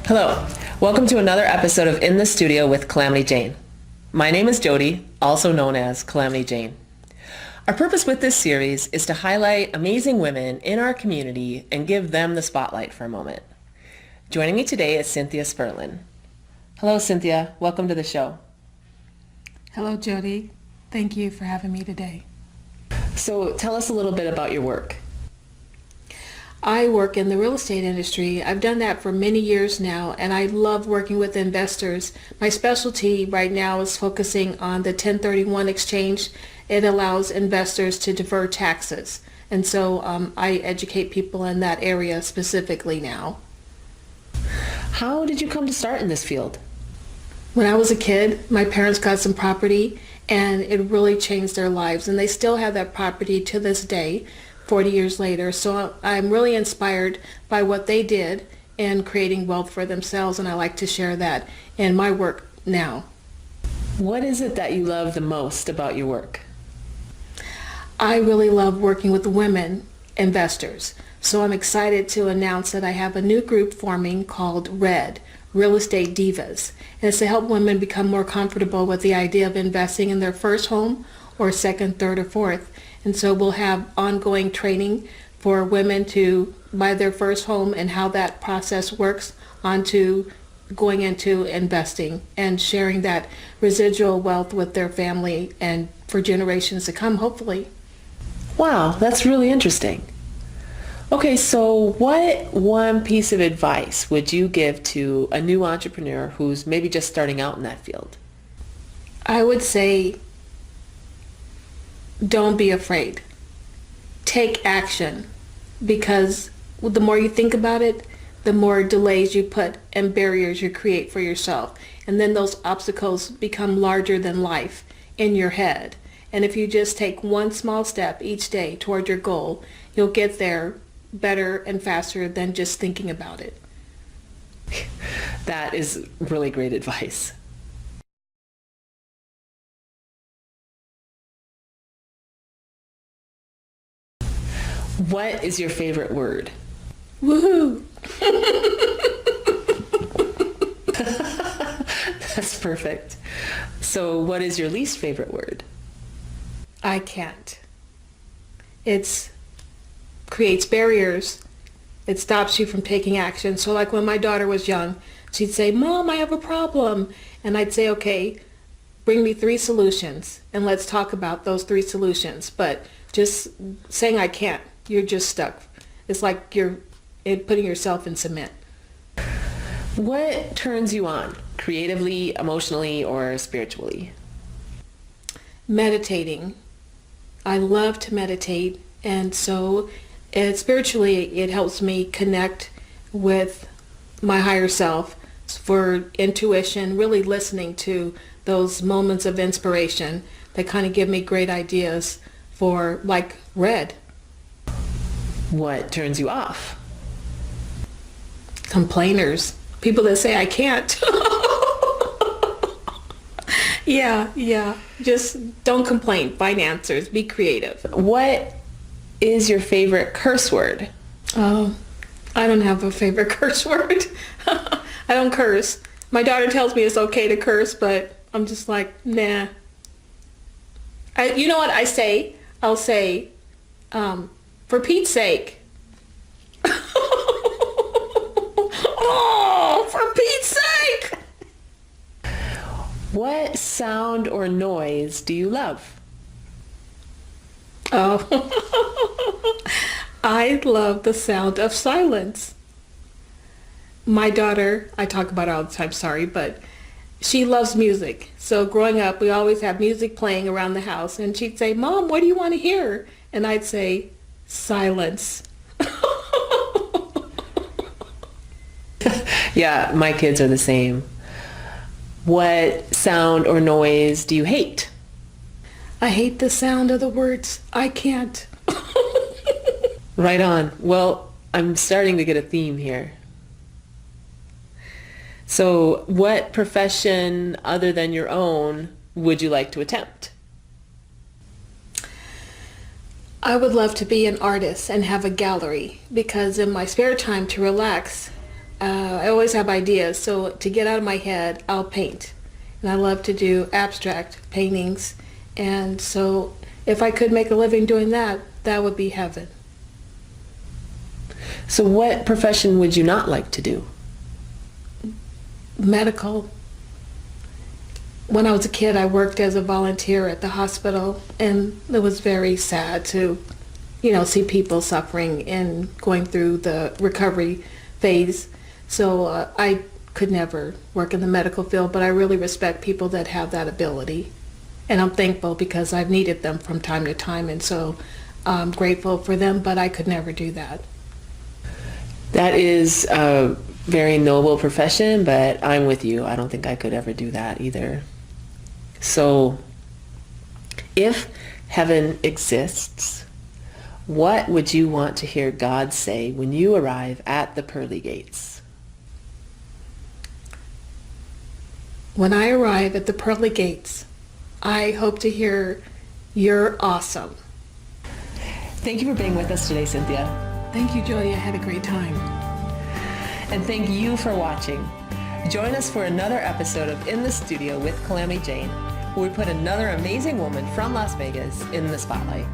Hello, welcome to another episode of In the Studio with Calamity Jane. My name is Jody, also known as Calamity Jane. Our purpose with this series is to highlight amazing women in our community and give them the spotlight for a moment. Joining me today is Cynthia Spirlin. Hello, Cynthia. Welcome to the show. Hello, Jody. Thank you for having me today. So tell us a little bit about your work. I work in the real estate industry. I've done that for many years now, and I love working with investors. My specialty right now is focusing on the 1031 exchange. It allows investors to defer taxes. And so I educate people in that area specifically now. How did you come to start in this field? When I was a kid, my parents got some property, and it really changed their lives. And they still have that property to this day, 40 years later. So I'm really inspired by what they did in creating wealth for themselves, and I like to share that in my work now. What is it that you love the most about your work? I really love working with women investors. So I'm excited to announce that I have a new group forming called RED, Real Estate Divas. And it's to help women become more comfortable with the idea of investing in their first home or second, third, or fourth. And so we'll have ongoing training for women to buy their first home and how that process works onto going into investing and sharing that residual wealth with their family and for generations to come, hopefully. Wow, that's really interesting. Okay, so what one piece of advice would you give to a new entrepreneur who's maybe just starting out in that field? I would say, don't be afraid. Take action, because the more you think about it, the more delays you put and barriers you create for yourself. And then those obstacles become larger than life in your head. And if you just take one small step each day toward your goal, you'll get there better and faster than just thinking about it. That is really great advice. What is your favorite word? Woohoo! That's perfect. So what is your least favorite word? I can't. It creates barriers. It stops you from taking action. So like when my daughter was young, she'd say, "Mom, I have a problem." And I'd say, "Okay, bring me 3 solutions and let's talk about those 3 solutions." But just saying I can't, you're just stuck. It's like you're putting yourself in cement. What turns you on, creatively, emotionally, or spiritually? Meditating. I love to meditate, and so spiritually it helps me connect with my higher self for intuition, really listening to those moments of inspiration that kind of give me great ideas for, like, Red. What turns you off? Complainers. People that say I can't. Yeah. Just don't complain. Find answers. Be creative. What is your favorite curse word? Oh, I don't have a favorite curse word. I don't curse. My daughter tells me it's okay to curse, but I'm just like, nah. You know what I say? I'll say, for Pete's sake. Oh, for Pete's sake! What sound or noise do you love? Oh, I love the sound of silence. My daughter, I talk about it all the time, sorry, but she loves music. So growing up, we always have music playing around the house, and she'd say, "Mom, what do you want to hear?" And I'd say, "Silence." Yeah, my kids are the same. What sound or noise do you hate? I hate the sound of the words, "I can't." Right on. Well, I'm starting to get a theme here. So what profession other than your own would you like to attempt? I would love to be an artist and have a gallery, because in my spare time to relax, I always have ideas, so to get out of my head, I'll paint. And I love to do abstract paintings. And so if I could make a living doing that, that would be heaven. So what profession would you not like to do? Medical. When I was a kid, I worked as a volunteer at the hospital, and it was very sad to, see people suffering and going through the recovery phase. So I could never work in the medical field, but I really respect people that have that ability. And I'm thankful because I've needed them from time to time, and so I'm grateful for them, but I could never do that. That is a very noble profession, but I'm with you. I don't think I could ever do that either. So, if heaven exists, what would you want to hear God say when you arrive at the pearly gates? When I arrive at the pearly gates, I hope to hear, "You're awesome." Thank you for being with us today, Cynthia. Thank you, Jody. I had a great time. And thank you for watching. Join us for another episode of In the Studio with Calamity Jane, where we put another amazing woman from Las Vegas in the spotlight.